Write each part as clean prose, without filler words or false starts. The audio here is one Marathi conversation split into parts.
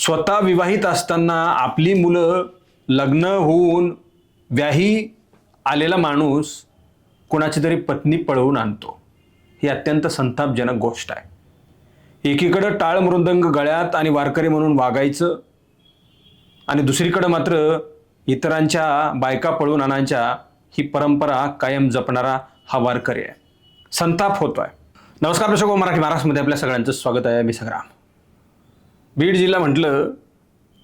स्वतः विवाहित असताना आपली मुलं लग्न होऊन व्याही आलेला माणूस कोणाची तरी पत्नी पळवून आणतो, ही अत्यंत संतापजनक गोष्ट आहे. एकीकडे टाळ मृदंग गळ्यात आणि वारकरी म्हणून वागायचं आणि दुसरीकडे मात्र इतरांच्या बायका पळवून आणायच्या ही परंपरा कायम जपणारा हा वारकरी आहे. संताप होतोय. नमस्कार दर्शक, मराठी महाराष्ट्रामध्ये आपल्या सगळ्यांचं स्वागत आहे. मी संग्राम. बीड जिल्हा म्हटलं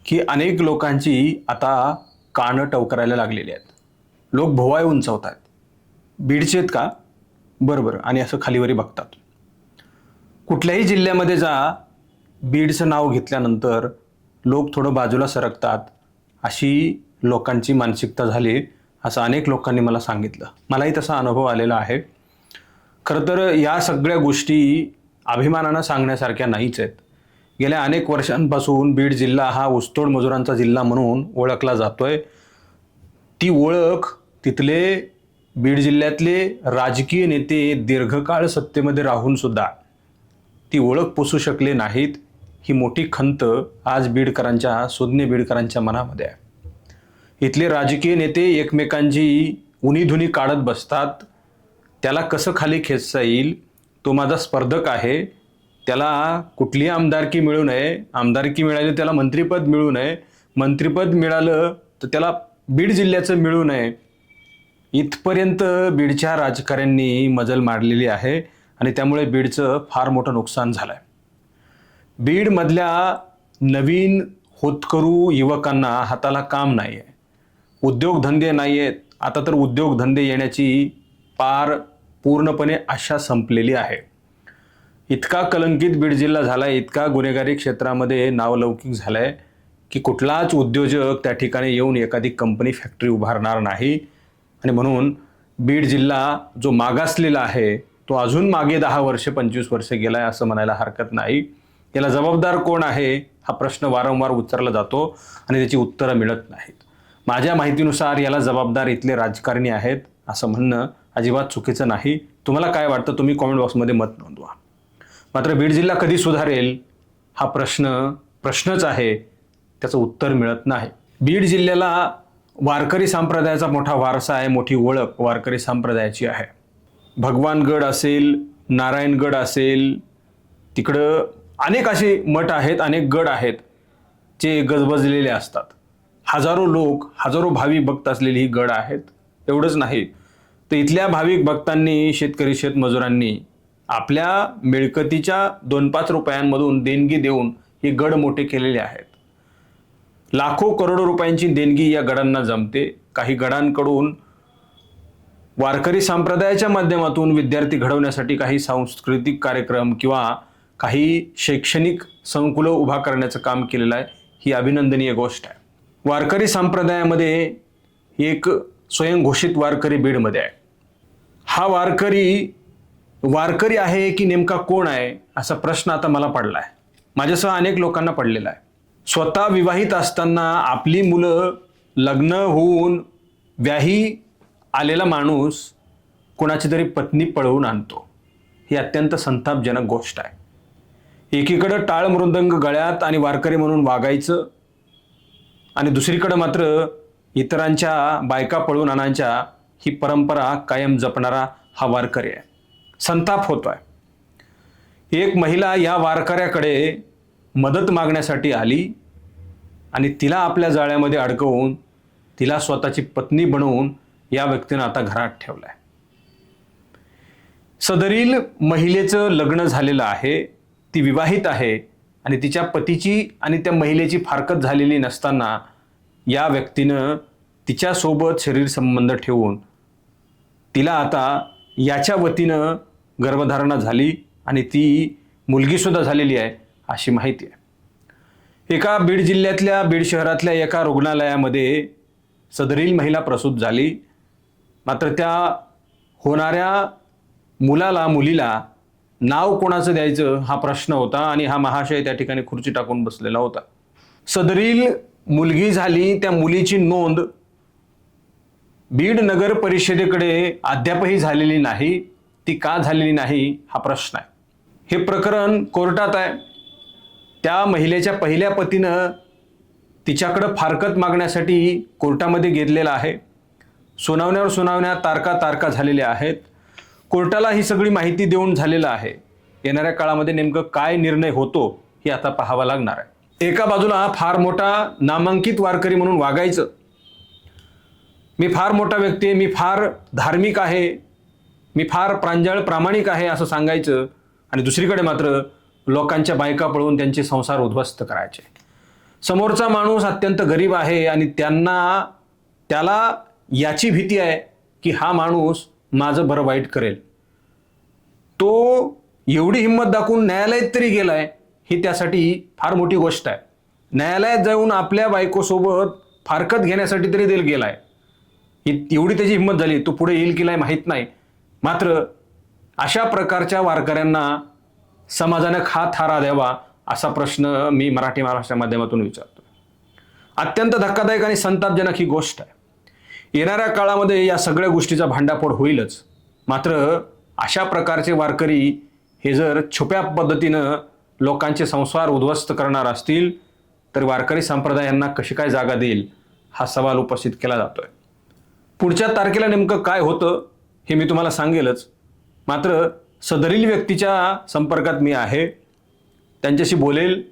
की अनेक लोकांची आता कानं टवकरायला लागलेली आहेत. लोक भोवाय उंचावत आहेत. बीडचे आहेत का? बरोबर. आणि असं खालीवरी बघतात. कुठल्याही जिल्ह्यामध्ये जा, बीडचं नाव घेतल्यानंतर लोक थोडं बाजूला सरकतात, अशी लोकांची मानसिकता झाली, असं अनेक लोकांनी मला सांगितलं. मलाही तसा अनुभव आलेला आहे. खरं तर या सगळ्या गोष्टी अभिमानानं सांगण्यासारख्या नाहीच आहेत. गेल्या अनेक वर्षांपासून बीड जिल्हा हा ऊसतोड मजुरांचा जिल्हा म्हणून ओळखला जातोय. ती ओळख तिथले बीड जिल्ह्यातले राजकीय नेते दीर्घकाळ सत्तेमध्ये राहून सुद्धा ती ओळख पुसू शकले नाहीत. ही मोठी खंत आज बीडकरांच्या, सुज्ञ बीडकरांच्या मनामध्ये आहे. इथले राजकीय नेते एकमेकांची उणीधुनी काढत बसतात. त्याला कसं खाली खेचता येईल, तो माझा स्पर्धक आहे, त्याला कुठली आमदारकी मिळू नये, आमदारकी मिळाली त्याला मंत्रिपद मिळू नये, मंत्रिपद मिळालं तर त्याला बीड जिल्ह्याचं मिळू नये, इथपर्यंत बीडच्या राजकारण्यांनी मजल मारलेली आहे. आणि त्यामुळे बीडचं फार मोठं नुकसान झालं आहे. बीडमधल्या नवीन होतकरू युवकांना हाताला काम नाही आहे, उद्योगधंदे नाही आहेत. आता तर उद्योगधंदे येण्याची पार पूर्णपणे आशा संपलेली आहे. इतका कलंकित बीड जिल्हा झाला आहे, इतका गुन्हेगारी क्षेत्रामध्ये नावलौकिक झाला आहे की कुठलाच उद्योजक त्या ठिकाणी येऊन एखादी कंपनी, फॅक्टरी उभारणार नाही. आणि म्हणून बीड जिल्हा जो मागासलेला आहे तो अजून मागे 10 वर्ष 25 वर्ष गेला आहे असं म्हणायला हरकत नाही. याला जबाबदार कोण आहे हा प्रश्न वारंवार उच्चारला जातो आणि त्याची उत्तरं मिळत नाहीत. माझ्या माहितीनुसार याला जबाबदार इथले राजकारणी आहेत असं म्हणणं अजिबात चुकीचं नाही. तुम्हाला काय वाटतं तुम्ही कॉमेंट बॉक्समध्ये मत नोंदवा. मात्र बीड जिल्हा कधी सुधारेल हा प्रश्नच आहे, त्याचं उत्तर मिळत नाही. बीड जिल्ह्याला वारकरी संप्रदायाचा मोठा वारसा आहे, मोठी ओळख वारकरी संप्रदायाची आहे. भगवानगड असेल, नारायणगड असेल, तिकडं अनेक असे मठ आहेत, अनेक गड आहेत जे गजबजलेले असतात. हजारो लोक, हजारो भाविक भक्त असलेली ही गड आहेत. एवढंच नाही तर इथल्या भाविक भक्तांनी, शेतकरी शेतमजुरांनी आपल्या मिळकतीच्या 2-5 रुपयांमधून देणगी देऊन हे गड मोठे केलेले आहेत. लाखो करोडो रुपयांची देणगी या गडांना जमते. काही गडांकडून वारकरी संप्रदायाच्या माध्यमातून विद्यार्थी घडवण्यासाठी काही सांस्कृतिक कार्यक्रम किंवा काही शैक्षणिक संकुलं उभा करण्याचं काम केलेलं आहे. ही अभिनंदनीय गोष्ट आहे. वारकरी संप्रदायामध्ये एक स्वयंघोषित वारकरी बीडमध्ये आहे. हा वारकरी आहे की नेमका कोण आहे असा प्रश्न आता मला पडला आहे. माझ्यासह अनेक लोकांना पडलेला आहे. स्वतः विवाहित असताना आपली मुलं लग्न होऊन व्याही आलेला माणूस कोणाची तरी पत्नी पळवून आणतो, ही अत्यंत संतापजनक गोष्ट आहे. एकीकडे टाळ मृदंग गळ्यात आणि वारकरी म्हणून वागायचं आणि दुसरीकडे मात्र इतरांच्या बायका पळवून आणायच्या ही परंपरा कायम जपणारा हा वारकरी आहे. संताप होतोय. एक महिला या वारकऱ्याकडे मदत मागण्यासाठी आली आणि तिला आपल्या जाळ्यामध्ये अडकवून तिला स्वतःची पत्नी बनवून या व्यक्तीनं आता घरात ठेवलंय. सदरील महिलेचं लग्न झालेलं आहे, ती विवाहित आहे आणि तिच्या पतीची आणि त्या महिलेची फारकत झालेली नसताना या व्यक्तीनं तिच्यासोबत शरीर संबंध ठेवून तिला आता याच्या वतीनं गर्भधारणा झाली आणि ती मुलगीसुद्धा झालेली आहे अशी माहिती आहे. एका बीड जिल्ह्यातल्या, बीड शहरातल्या एका रुग्णालयामध्ये सदरील महिला प्रसूत झाली. मात्र त्या होणाऱ्या मुलीला नाव कोणाचं द्यायचं हा प्रश्न होता आणि हा महाशय त्या ठिकाणी खुर्ची टाकून बसलेला होता. सदरील मुलगी झाली, त्या मुलीची नोंद बीड नगर परिषदेकडे अद्यापही झालेली नाही. ती का झालेली नाही हा प्रश्न आहे. हे प्रकरण कोर्टात आहे. त्या महिलेच्या पहिल्या पतीनं तिच्याकडं फारकत मागण्यासाठी कोर्टामध्ये घेतलेला आहे. सुनावण्यावर सुनावण्या तारका झालेल्या आहेत. कोर्टाला ही सगळी माहिती देऊन झालेलं आहे. येणाऱ्या काळामध्ये नेमकं काय निर्णय होतो हे आता पाहावं लागणार आहे. एका बाजूला फार मोठा नामांकित वारकरी म्हणून वागायचं, मी फार मोठा व्यक्ती आहे, मी फार धार्मिक आहे, मी फार प्रांजळ प्रामाणिक आहे असं सांगायचं, आणि दुसरीकडे मात्र लोकांच्या बायका पळवून त्यांचे संसार उद्ध्वस्त करायचे. समोरचा माणूस अत्यंत गरीब आहे आणि त्याला याची भीती आहे की हा माणूस माझं बरं वाईट करेल. तो एवढी हिंमत दाखवून न्यायालयात तरी गेलाय, ही त्यासाठी फार मोठी गोष्ट आहे. न्यायालयात जाऊन आपल्या बायकोसोबत फारकत घेण्यासाठी तरी देईल गेलाय. एवढी त्याची हिंमत झाली. तो पुढे येईल की नाही माहीत नाही. मात्र अशा प्रकारच्या वारकऱ्यांना समाजाने का थारा द्यावा असा प्रश्न मी मराठी महाराष्ट्राच्या माध्यमातून विचारतो. अत्यंत धक्कादायक आणि संतापजनक ही गोष्ट आहे. येणाऱ्या काळामध्ये या सगळ्या गोष्टीचा भांडाफोड होईलच. मात्र अशा प्रकारचे वारकरी हे जर छुप्या पद्धतीनं लोकांचे संसार उद्ध्वस्त करणार असतील तर वारकरी संप्रदायांना कशी काय जागा देईल हा सवाल उपस्थित केला जातोय. पुढच्या तारखेला नेमकं काय होतं हे मी तुम्हाला सांगेलच. मात्र सदरील व्यक्तीच्या संपर्कात मी आहे, त्यांच्याशी बोलेल.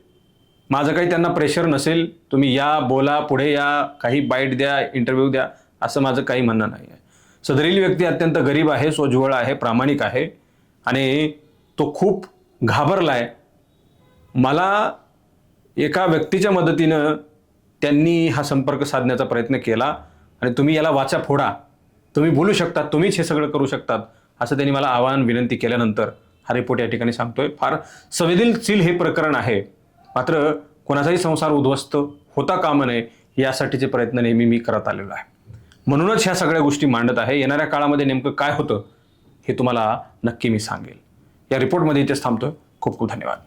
माझं काही त्यांना प्रेशर नसेल. तुम्ही या, बोला, पुढे या, काही बाईट द्या, इंटरव्ह्यू द्या, असं माझं काही म्हणणं नाही आहे. सदरील व्यक्ती अत्यंत गरीब आहे, सोज्वळ आहे, प्रामाणिक आहे आणि तो खूप घाबरलाय. मला एका व्यक्तीच्या मदतीनं त्यांनी हा संपर्क साधण्याचा प्रयत्न केला आणि तुम्ही याला वाचा फोडा, तुम्ही बोलू शकता, तुम्हीच हे सगळं करू शकतात असं त्यांनी मला आवाहन विनंती केल्यानंतर हा रिपोर्ट या ठिकाणी सांगतोय. फार संवेदनशील हे प्रकरण आहे. मात्र कोणाचाही संसार उद्ध्वस्त होता कामा नये यासाठीचे प्रयत्न नेहमी मी करत आलेलो आहे. म्हणूनच ह्या सगळ्या गोष्टी मांडत आहे. येणाऱ्या काळामध्ये नेमकं काय होतं हे तुम्हाला नक्की मी सांगेल. या रिपोर्टमध्ये इथेच थांबतोय. खूप खूप धन्यवाद.